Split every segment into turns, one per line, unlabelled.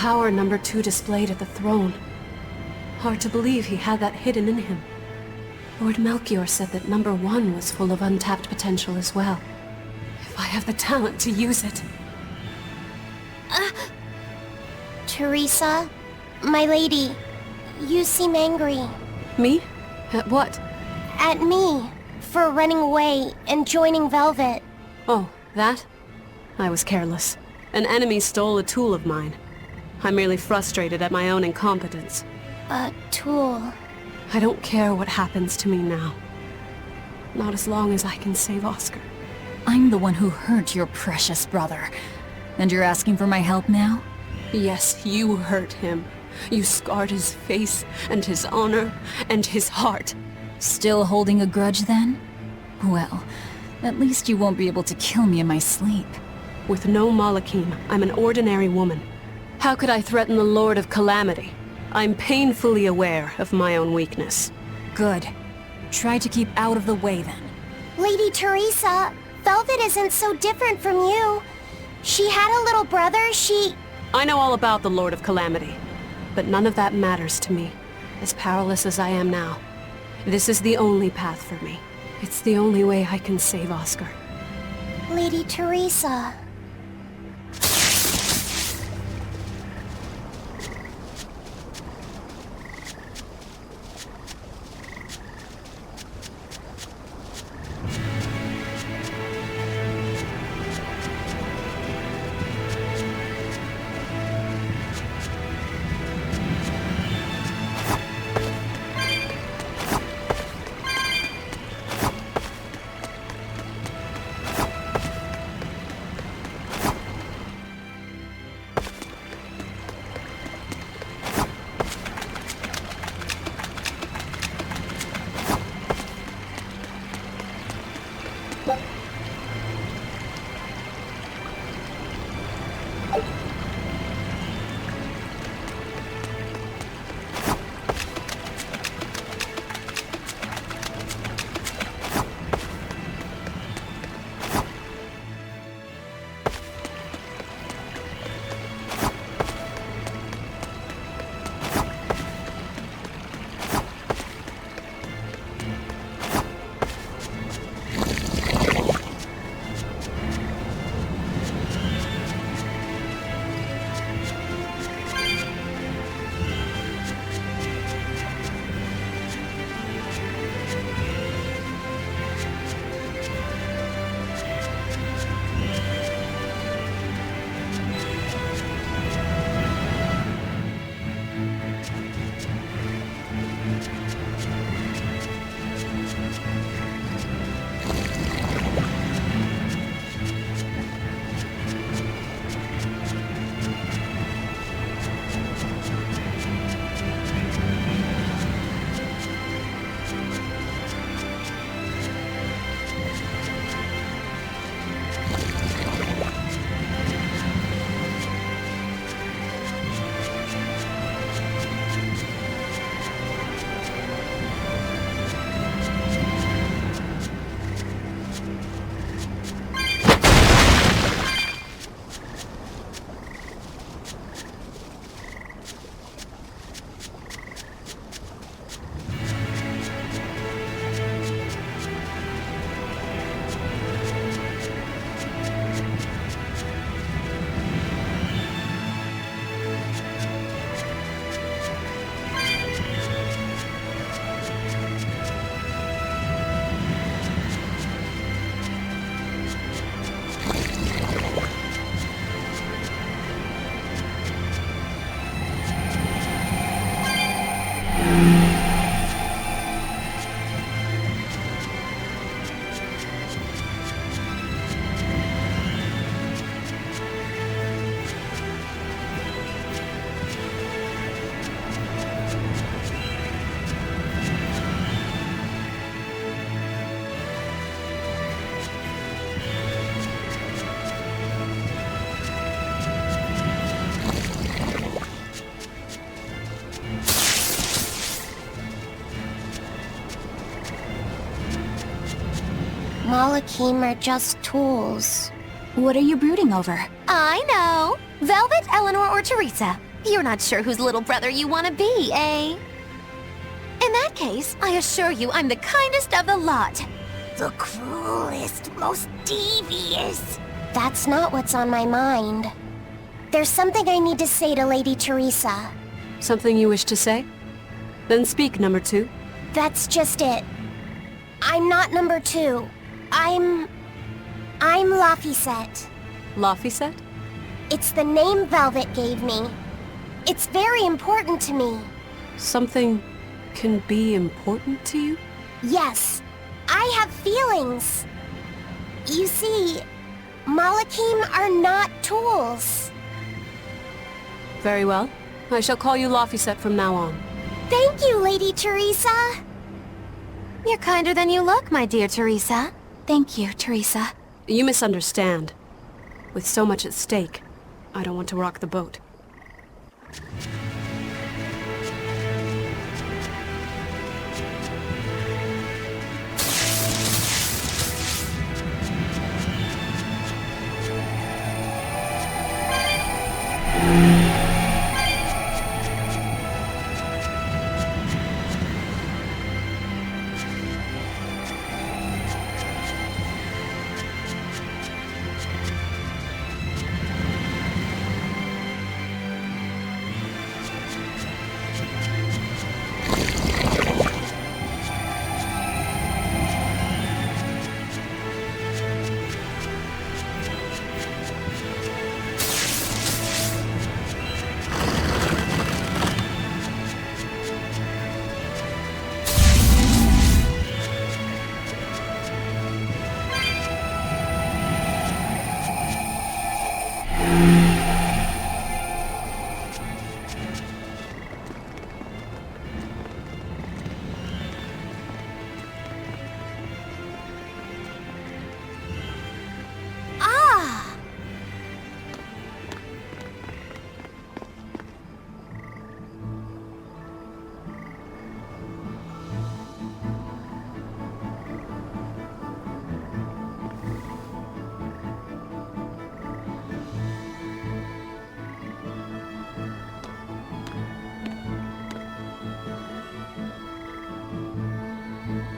Power number 2 displayed at the throne. Hard to believe he had that hidden in him. Lord Melchior said that number 1 was full of untapped potential as well. If I have the talent to use it.
Teresa, my lady, you seem angry.
Me? At what?
At me, for running away and joining Velvet.
Oh, that? I was careless. An enemy stole a tool of mine. I'm merely frustrated at my own incompetence.
A tool.
I don't care what happens to me now. Not as long as I can save Oscar.
I'm the one who hurt your precious brother. And you're asking for my help now?
Yes, you hurt him. You scarred his face, and his honor, and his heart.
Still holding a grudge then? Well, at least you won't be able to kill me in my sleep.
With no Malakim, I'm an ordinary woman. How could I threaten the Lord of Calamity? I'm painfully aware of my own weakness.
Good. Try to keep out of the way then.
Lady Teresa, Velvet isn't so different from you. She had a little brother,
I know all about the Lord of Calamity, but none of that matters to me. As powerless as I am now, this is the only path for me. It's the only way I can save Oscar.
Lady Teresa. Malakim are just tools.
What are you brooding over?
I know. Velvet, Eleanor, or Teresa. You're not sure whose little brother you want to be, eh? In that case, I assure you I'm the kindest of the lot.
The cruelest, most devious. That's not what's on my mind. There's something I need to say to Lady Teresa.
Something you wish to say? Then speak, number 2.
That's just it. I'm not number 2. I'm Laphicet.
Laphicet?
It's the name Velvet gave me. It's very important to me.
Something can be important to you?
Yes, I have feelings. You see, Malakim are not tools.
Very well. I shall call you Laphicet from now on.
Thank you, Lady Teresa.
You're kinder than you look, my dear Teresa.
Thank you, Teresa.
You misunderstand. With so much at stake, I don't want to rock the boat.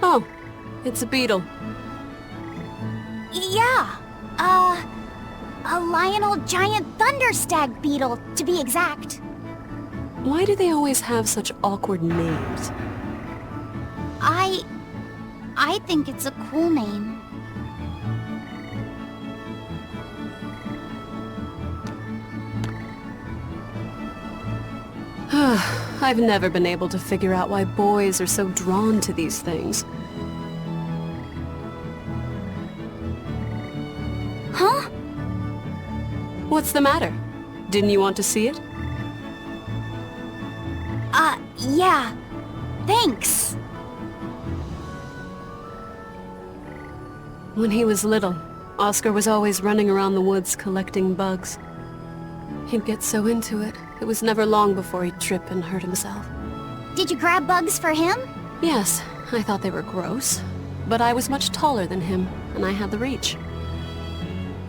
Oh, it's a beetle.
Yeah, a Lionel giant thunderstag beetle, to be exact.
Why do they always have such awkward names?
I think it's a cool name.
I've never been able to figure out why boys are so drawn to these things.
Huh?
What's the matter? Didn't you want to see it?
Yeah. Thanks.
When he was little, Oscar was always running around the woods collecting bugs. He'd get so into it, it was never long before he'd trip and hurt himself.
Did you grab bugs for him?
Yes, I thought they were gross, but I was much taller than him, and I had the reach.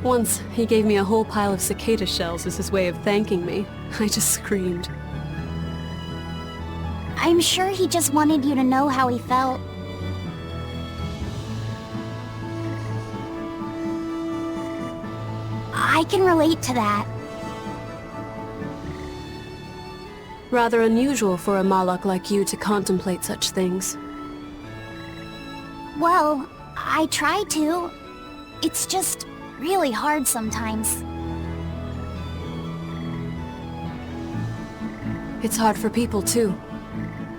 Once, he gave me a whole pile of cicada shells as his way of thanking me. I just screamed.
I'm sure he just wanted you to know how he felt. I can relate to that.
Rather unusual for a Malak like you to contemplate such things.
Well, I try to. It's just really hard sometimes.
It's hard for people, too.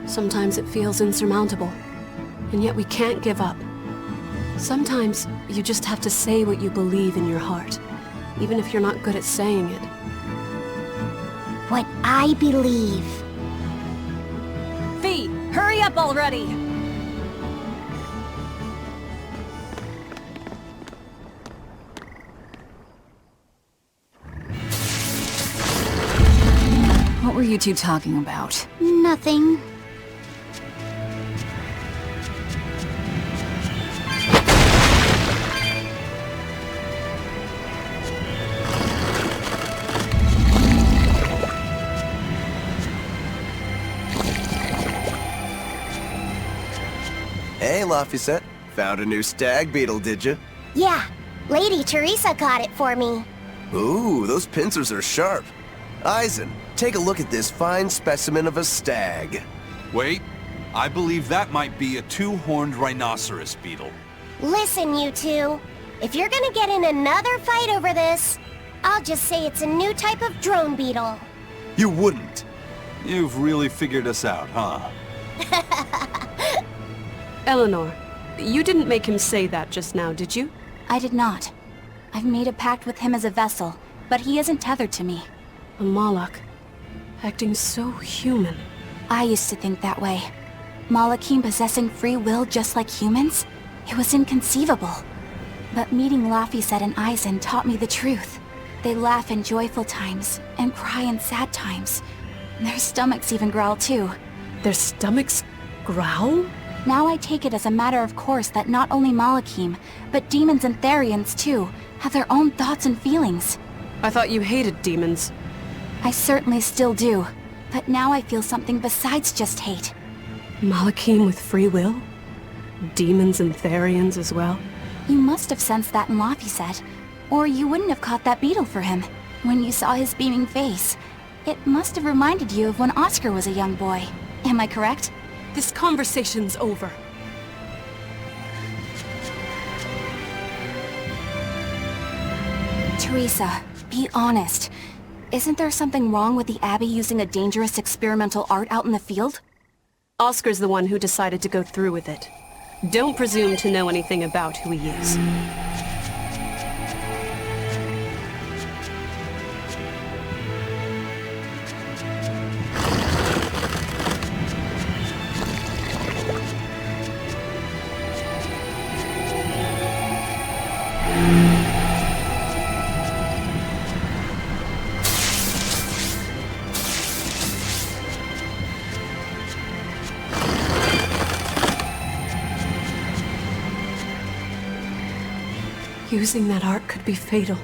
Sometimes it feels insurmountable, and yet we can't give up. Sometimes you just have to say what you believe in your heart, even if you're not good at saying it.
What I believe.
Fee, hurry up already! What were you two talking about?
Nothing.
Hey, Laphicet. Found a new stag beetle, did you?
Yeah, Lady Teresa got it for me.
Ooh, those pincers are sharp. Eisen, take a look at this fine specimen of a stag.
Wait, I believe that might be a two-horned rhinoceros beetle.
Listen, you two. If you're gonna get in another fight over this, I'll just say it's a new type of drone beetle.
You wouldn't.
You've really figured us out, huh?
Eleanor, you didn't make him say that just now, did you?
I did not. I've made a pact with him as a vessel, but he isn't tethered to me.
A Malak, acting so human.
I used to think that way. Malakim possessing free will just like humans? It was inconceivable. But meeting Laphicet and Eisen taught me the truth. They laugh in joyful times, and cry in sad times. Their stomachs even growl too.
Their stomachs growl?
Now I take it as a matter of course that not only Malakim, but demons and Therians too, have their own thoughts and feelings.
I thought you hated demons.
I certainly still do, but now I feel something besides just hate.
Malakim with free will? Demons and Therians as well?
You must have sensed that in Laphicet, or you wouldn't have caught that beetle for him. When you saw his beaming face, it must have reminded you of when Oscar was a young boy. Am I correct?
This conversation's over.
Teresa, be honest. Isn't there something wrong with the Abbey using a dangerous experimental art out in the field?
Oscar's the one who decided to go through with it. Don't presume to know anything about who he is. Using that art could be fatal.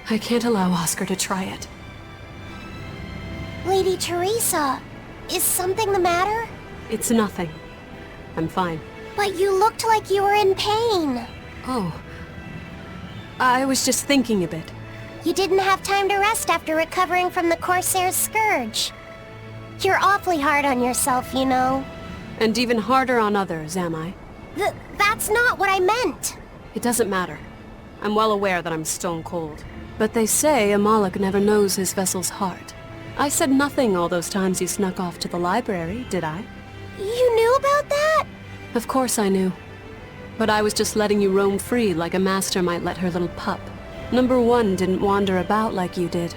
I can't allow Oscar to try it.
Lady Teresa, is something the matter?
It's nothing. I'm fine.
But you looked like you were in pain.
Oh. I was just thinking a bit.
You didn't have time to rest after recovering from the Corsair's scourge. You're awfully hard on yourself, you know.
And even harder on others, am I?
That's not what I meant.
It doesn't matter. I'm well aware that I'm stone cold. But they say a Malak never knows his vessel's heart. I said nothing all those times you snuck off to the library, did I?
You knew about that?
Of course I knew. But I was just letting you roam free like a master might let her little pup. Number one didn't wander about like you did.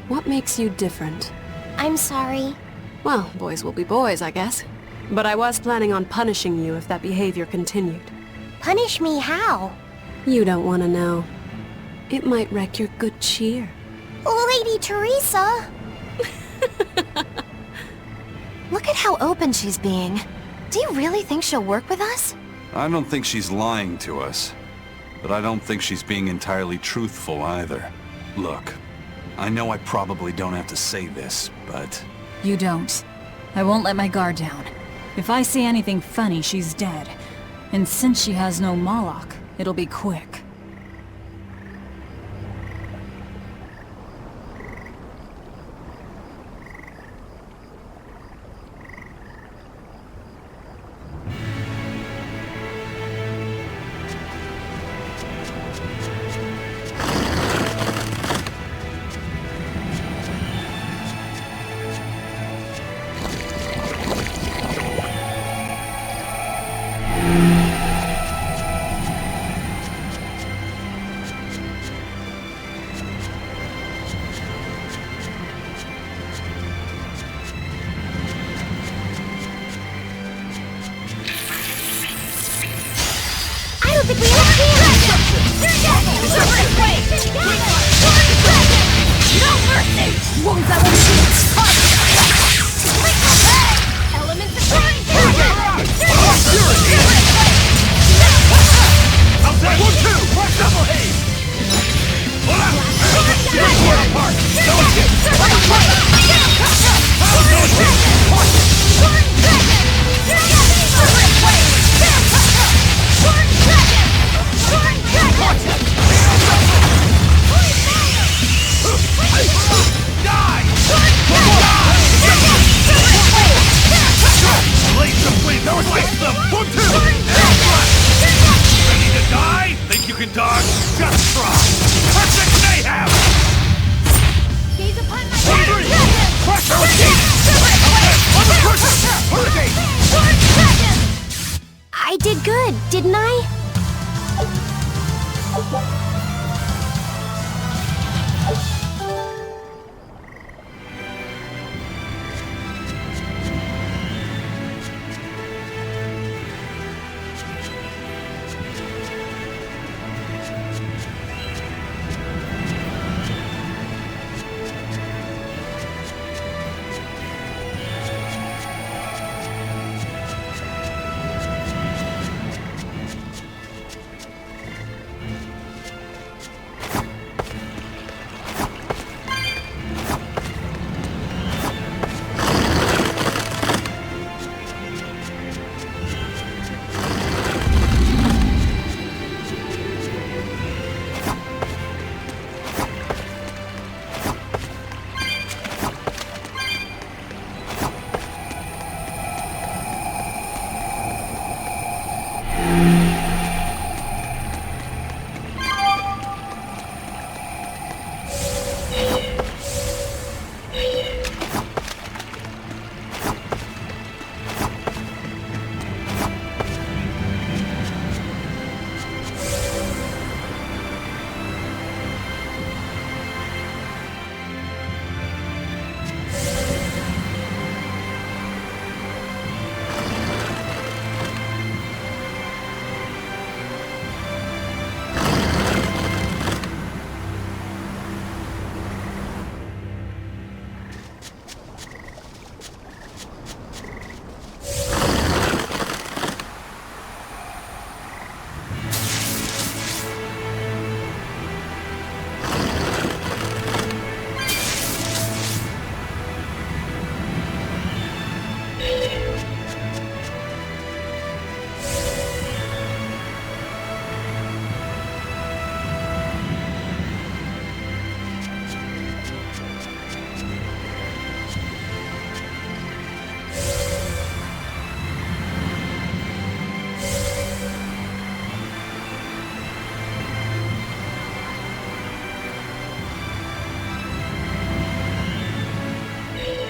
What makes you different?
I'm sorry.
Well, boys will be boys, I guess. But I was planning on punishing you if that behavior continued.
Punish me how?
You don't want to know. It might wreck your good cheer.
Lady Teresa!
Look at how open she's being. Do you really think she'll work with us?
I don't think she's lying to us. But I don't think she's being entirely truthful either. Look, I know I probably don't have to say this, but...
You don't. I won't let my guard down. If I see anything funny, she's dead. And since she has no Malak, it'll be quick.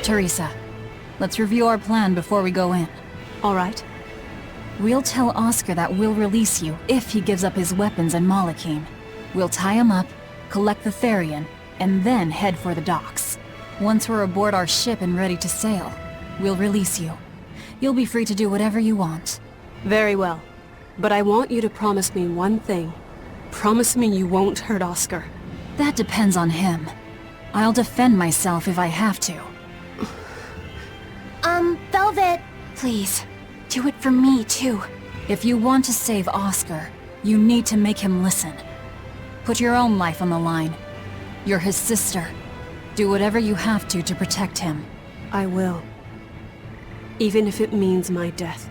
Teresa, let's review our plan before we go in.
All right.
We'll tell Oscar that we'll release you if he gives up his weapons and Malachine. We'll tie him up, collect the Therian, and then head for the docks. Once we're aboard our ship and ready to sail, we'll release you. You'll be free to do whatever you want.
Very well. But I want you to promise me one thing. Promise me you won't hurt Oscar.
That depends on him. I'll defend myself if I have to.
Velvet...
Please, do it for me, too.
If you want to save Oscar, you need to make him listen. Put your own life on the line. You're his sister. Do whatever you have to protect him.
I will. Even if it means my death.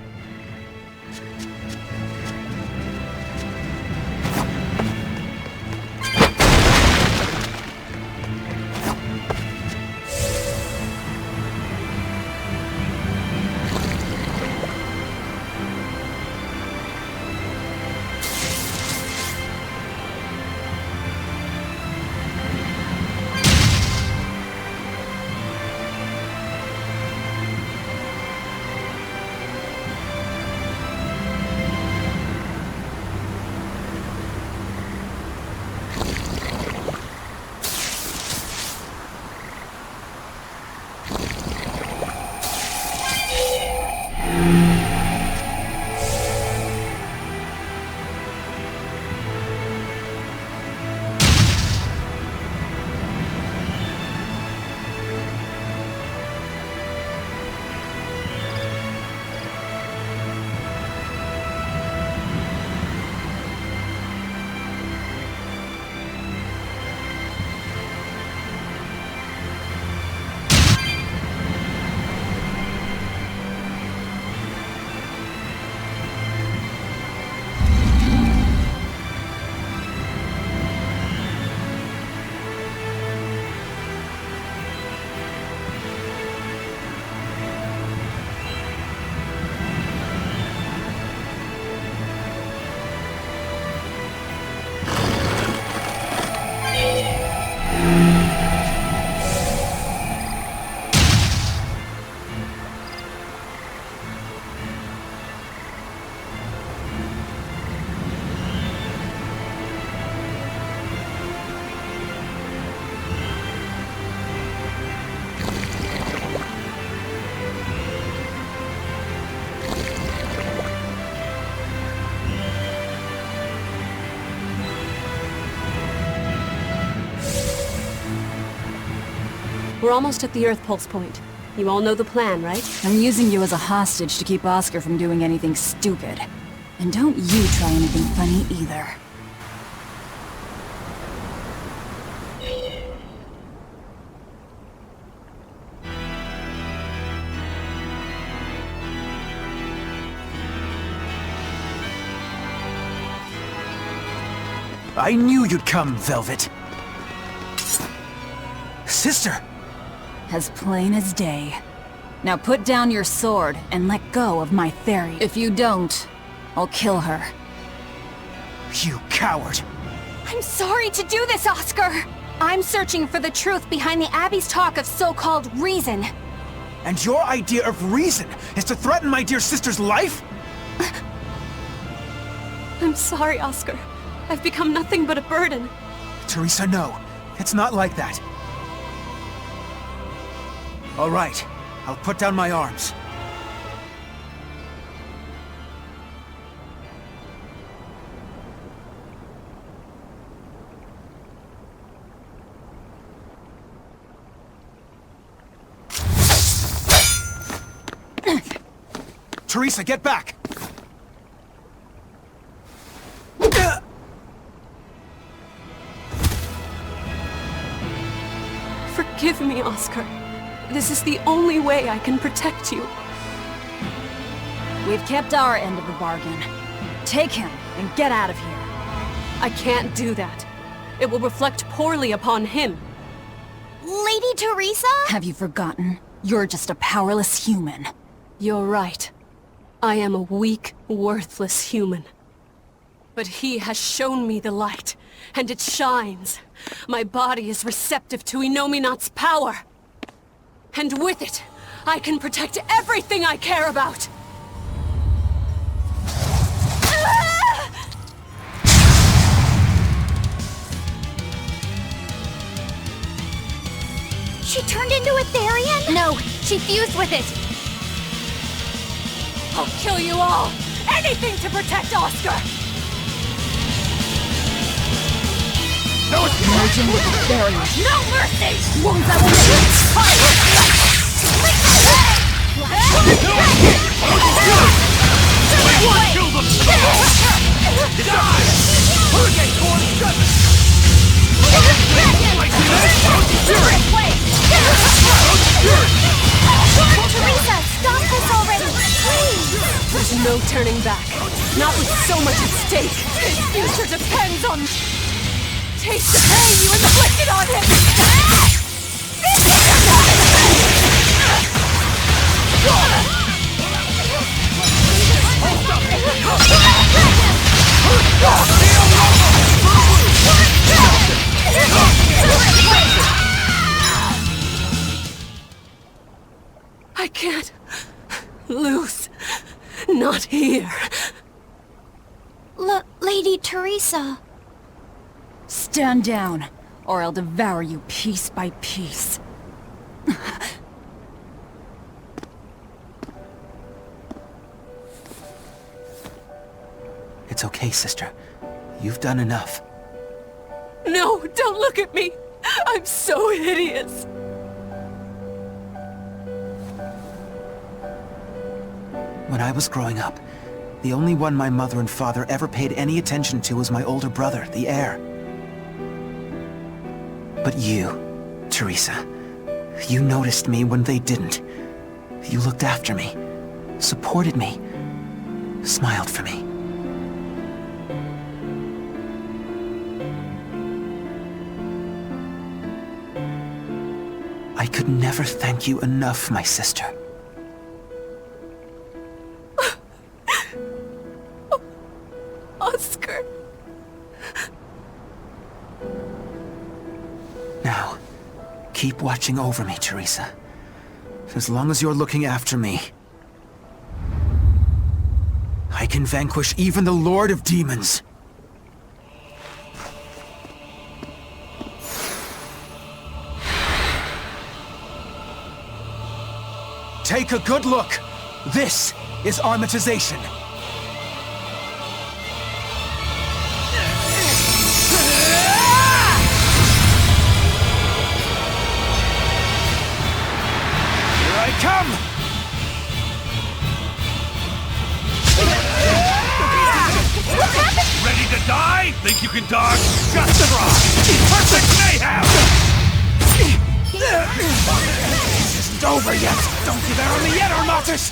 We're almost at the Earth Pulse point. You all know the plan, right?
I'm using you as a hostage to keep Oscar from doing anything stupid. And don't you try anything funny either.
I knew you'd come, Velvet. Sister!
As plain as day. Now put down your sword and let go of my Theri. If you don't, I'll kill her.
You coward!
I'm sorry to do this, Oscar! I'm searching for the truth behind the Abbey's talk of so-called reason.
And your idea of reason is to threaten my dear sister's life?
I'm sorry, Oscar. I've become nothing but a burden.
Teresa, no. It's not like that. All right. I'll put down my arms. Teresa, get back!
Forgive me, Oscar. This is the only way I can protect you.
We've kept our end of the bargain. Take him and get out of here.
I can't do that. It will reflect poorly upon him.
Lady Teresa?
Have you forgotten? You're just a powerless human.
You're right. I am a weak, worthless human. But he has shown me the light, and it shines. My body is receptive to Inominat's power. And with it, I can protect everything I care about!
She turned into a Therian? No, she fused with it.
I'll kill you all! Anything to protect Oscar!
Merging with the Therian.
No mercy!
Wounds that will
Kill them! Die! Hurricane Corn, shut it!
Teresa, stop this already! Please!
There's no turning back. Not with so much at stake. His future depends on... Taste the pain you inflicted on him! I can't lose. Not here.
Lady Teresa.
Stand down, or I'll devour you piece by piece.
It's okay, sister. You've done enough.
No, don't look at me. I'm so hideous.
When I was growing up, the only one my mother and father ever paid any attention to was my older brother, the heir. But you, Teresa, you noticed me when they didn't. You looked after me, supported me, smiled for me. I could never thank you enough, my sister.
Oscar.
Now, keep watching over me, Teresa. As long as you're looking after me, I can vanquish even the Lord of Demons. Take a good look. This is armatization. Here I come!
Ready to die? Think you can dodge? Just try! Perfect mayhem!
This isn't over yet! Don't give out on me yet, Armatus!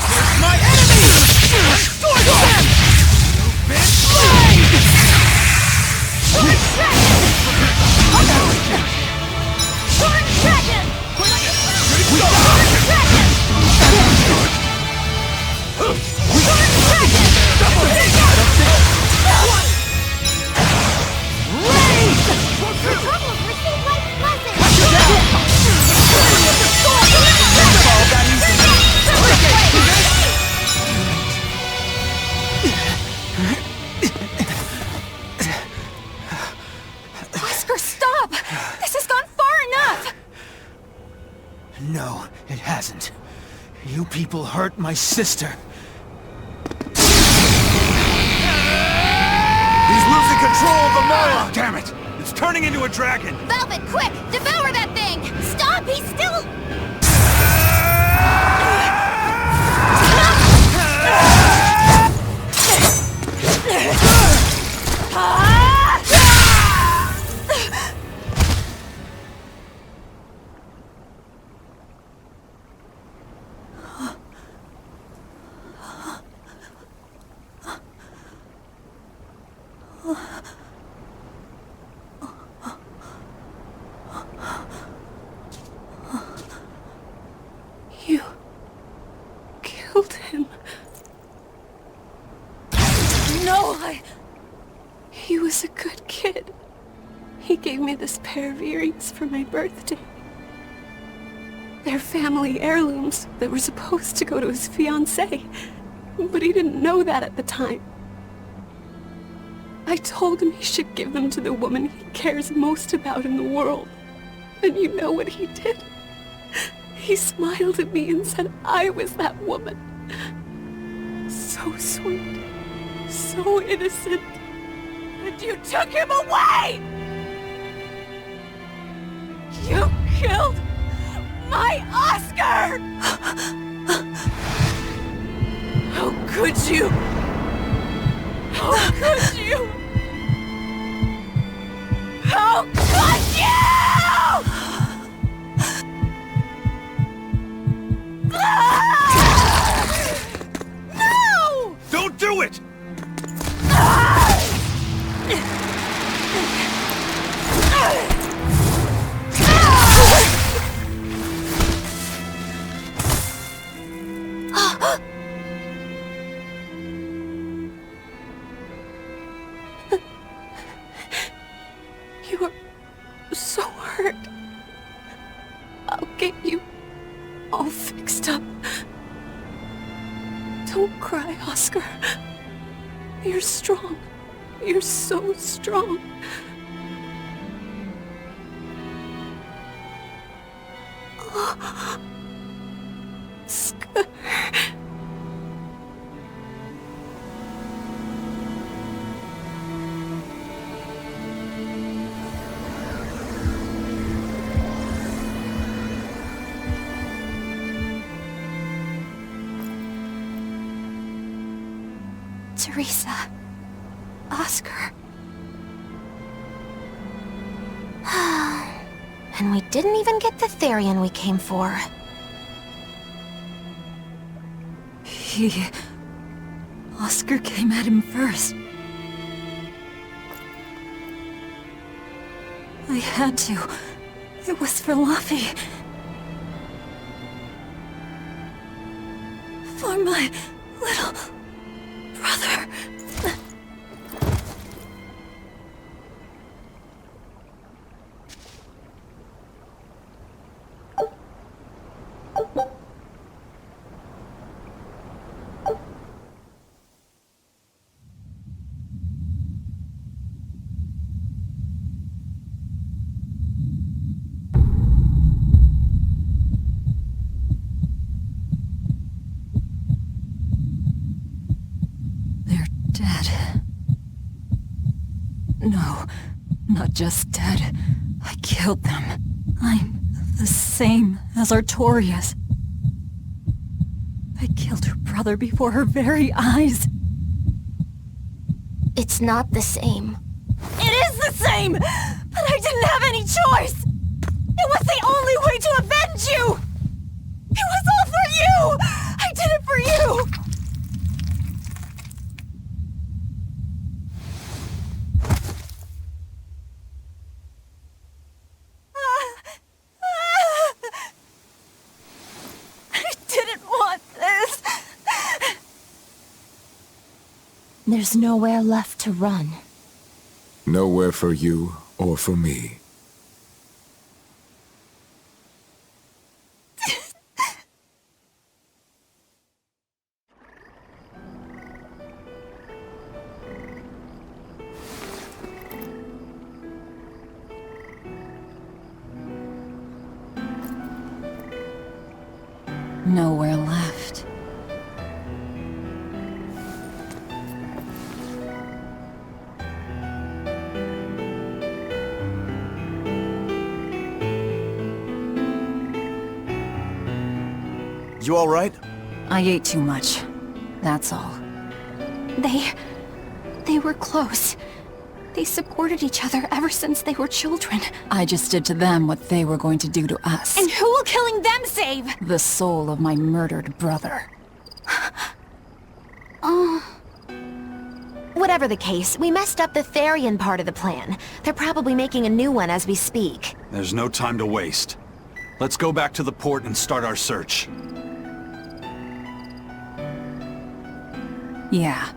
Here's my enemy! Destroy them! You bitch!
Oscar, stop! This has gone far enough!
No, it hasn't. You people hurt my sister.
He's losing control of the Moloch! Damn it! It's turning into a dragon!
Velvet, quick! Devour that thing! Stop! He's still...
He was a good kid. He gave me this pair of earrings for my birthday. They're family heirlooms that were supposed to go to his fiancée, but he didn't know that at the time. I told him he should give them to the woman he cares most about in the world. And you know what he did? He smiled at me and said I was that woman. So sweet, so innocent. And you took him away! You killed my Oscar! How could you? How could you? How could you? No!
Don't do it!
You are so hurt. I'll get you all fixed up. Don't cry, Oscar. You're strong. You're so strong. Oscar.
Teresa. Oscar.
And we didn't even get the Therian we came for.
Oscar came at him first. I had to. It was for Laffy. For my little brother. Dead. No, not just dead. I killed them. I'm the same as Artorias. I killed her brother before her very eyes.
It's not the same.
It is the same! But I didn't have any choice! It was the only way to avenge you! It was all for you! I did it for you!
There's nowhere left to run.
Nowhere for you or for me.
Nowhere left.
You all right?
I ate too much. That's all.
They were close. They supported each other ever since they were children.
I just did to them what they were going to do to us.
And who will killing them save?
The soul of my murdered brother.
Whatever the case, we messed up the Therian part of the plan. They're probably making a new one as we speak.
There's no time to waste. Let's go back to the port and start our search.
Yeah.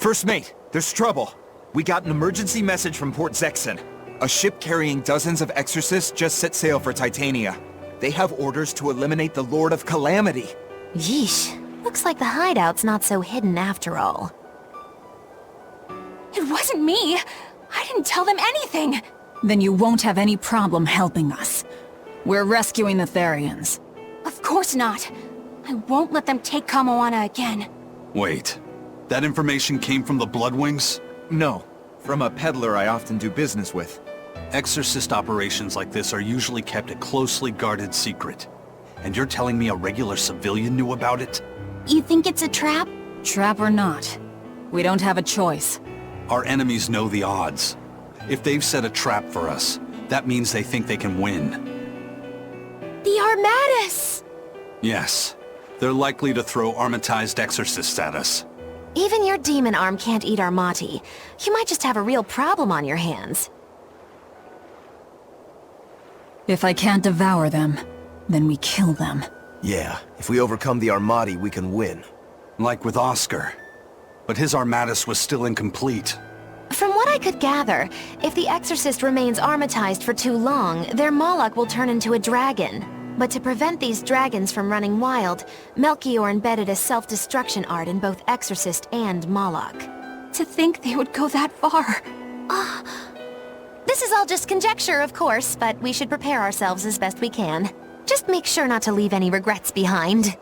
First mate, there's trouble. We got an emergency message from Port Zexon. A ship carrying dozens of exorcists just set sail for Titania. They have orders to eliminate the Lord of Calamity.
Yeesh. Looks like the hideout's not so hidden after all.
It wasn't me! I didn't tell them anything!
Then you won't have any problem helping us. We're rescuing the Therians.
Of course not. I won't let them take Kamoana again.
Wait. That information came from the Bloodwings?
No, from a peddler I often do business with.
Exorcist operations like this are usually kept a closely guarded secret. And you're telling me a regular civilian knew about it?
You think it's a trap?
Trap or not, we don't have a choice.
Our enemies know the odds. If they've set a trap for us, that means they think they can win.
The Armatus!
Yes. They're likely to throw armatized exorcists at us.
Even your demon arm can't eat Armati. You might just have a real problem on your hands.
If I can't devour them, then we kill them.
Yeah, if we overcome the Armati, we can win.
Like with Oscar. But his Armatus was still incomplete.
From what I could gather, if the Exorcist remains armatized for too long, their Moloch will turn into a dragon. But to prevent these dragons from running wild, Melchior embedded a self-destruction art in both Exorcist and Moloch.
To think they would go that far.
This is all just conjecture, of course, but we should prepare ourselves as best we can. Just make sure not to leave any regrets behind.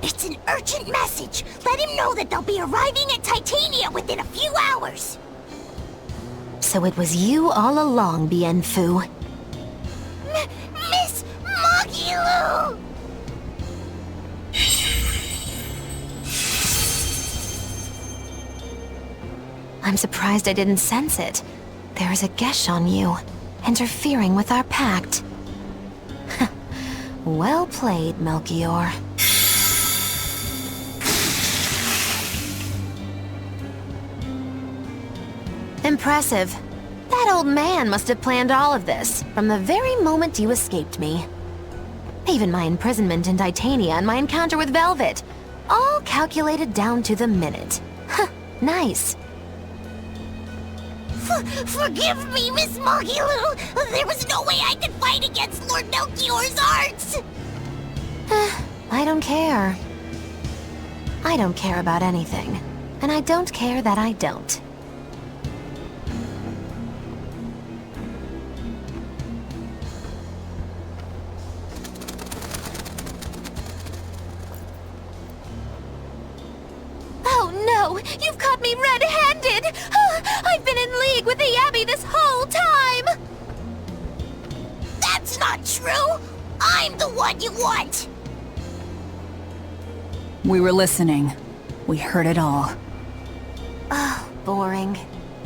It's an urgent message. Let him know that they'll be arriving at Titania within a few hours.
So it was you all along, Bien Phu.
Miss Magilu!
I'm surprised I didn't sense it. There is a gesh on you, interfering with our pact. Well played, Melchior. Impressive. That old man must have planned all of this, from the very moment you escaped me. Even my imprisonment in Titania and my encounter with Velvet. All calculated down to the minute. Nice.
Forgive me, Miss Magilu! There was no way I could fight against Lord Melchior's arts!
I don't care. I don't care about anything. And I don't care that I don't. You've caught me red-handed! I've been in league with the Abbey this whole time!
That's not true! I'm the one you want!
We were listening. We heard it all.
Oh, boring.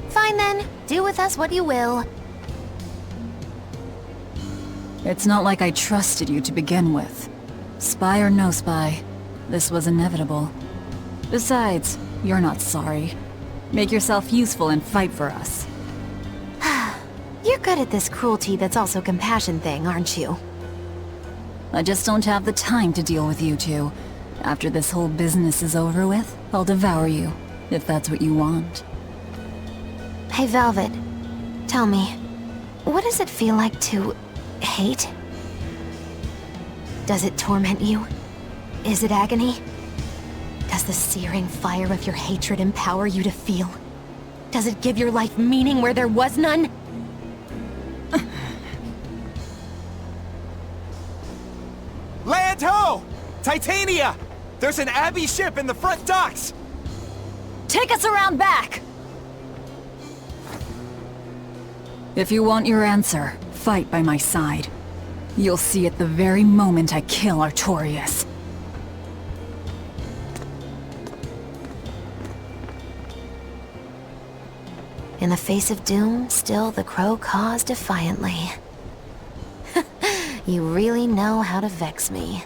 Fine then, do with us what you will.
It's not like I trusted you to begin with. Spy or no spy, this was inevitable. Besides, you're not sorry. Make yourself useful and fight for us.
You're good at this cruelty that's also compassion thing, aren't you?
I just don't have the time to deal with you two. After this whole business is over with, I'll devour you, if that's what you want.
Hey, Velvet. Tell me, what does it feel like to hate? Does it torment you? Is it agony? Does the searing fire of your hatred empower you to feel? Does it give your life meaning where there was none?
Land ho! Titania! There's an Abbey ship in the front docks!
Take us around back! If you want your answer, fight by my side. You'll see it the very moment I kill Artorias.
In the face of doom, still the crow caws defiantly. You really know how to vex me.